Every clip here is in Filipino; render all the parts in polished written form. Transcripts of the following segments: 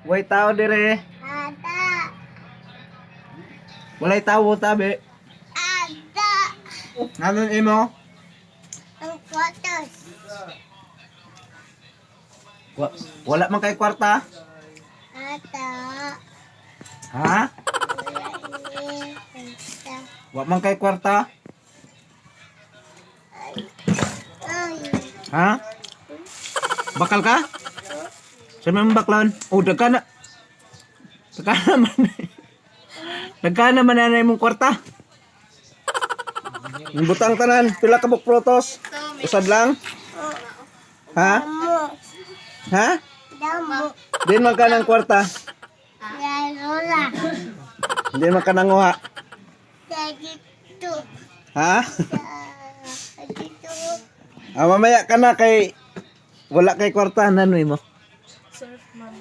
Way tao dire. Ada. Walay tawo tabi. Ada. Nanon imo? Ang kwartos. Wala man kay kwarta? Ada. Ha? Ada. Wa man kay kwarta? Ay. Ha? Bakal ka? Sa mga baklon? O, dagka na. Dagka naman. Dagka naman na mong kwarta. Yung butang tanan, pila ka buk protos? Usad lang? Ha? Damo. Ha? Damo. Din man ka ng kwarta. Lola. Hindi man ka nanguha. Dito. Ha? Dito. Mamaya ka na kay wala kay kwarta. Nanoy mo? Surf man.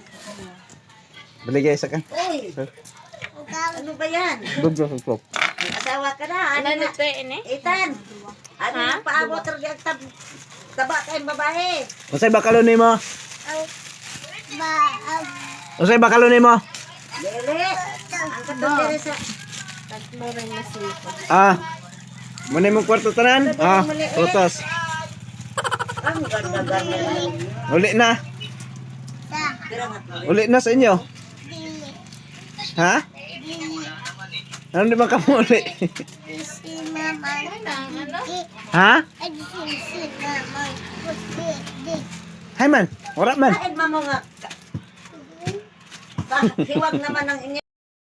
Baligay sa ka. Uy, ano ba yan? Buglo, buglo. Asawa ka na. Ano Ano na? te ini? Itan. Ano Ha? yung paabot ang taba kayong babae? Unsay bakalon nimo? Unsay bakalon nimo? Dili. Ang katong sa... Tatlo rin na silipo. Ah. Muna mong kwarto tanan? Ah, protos. Ang ganda-ganda. Uli na. Uli na sa inyo. Ha? Ano di ba ka uli? Ha? Hay man, wala man. Kahit mo nga... Hiwag naman ang inyo.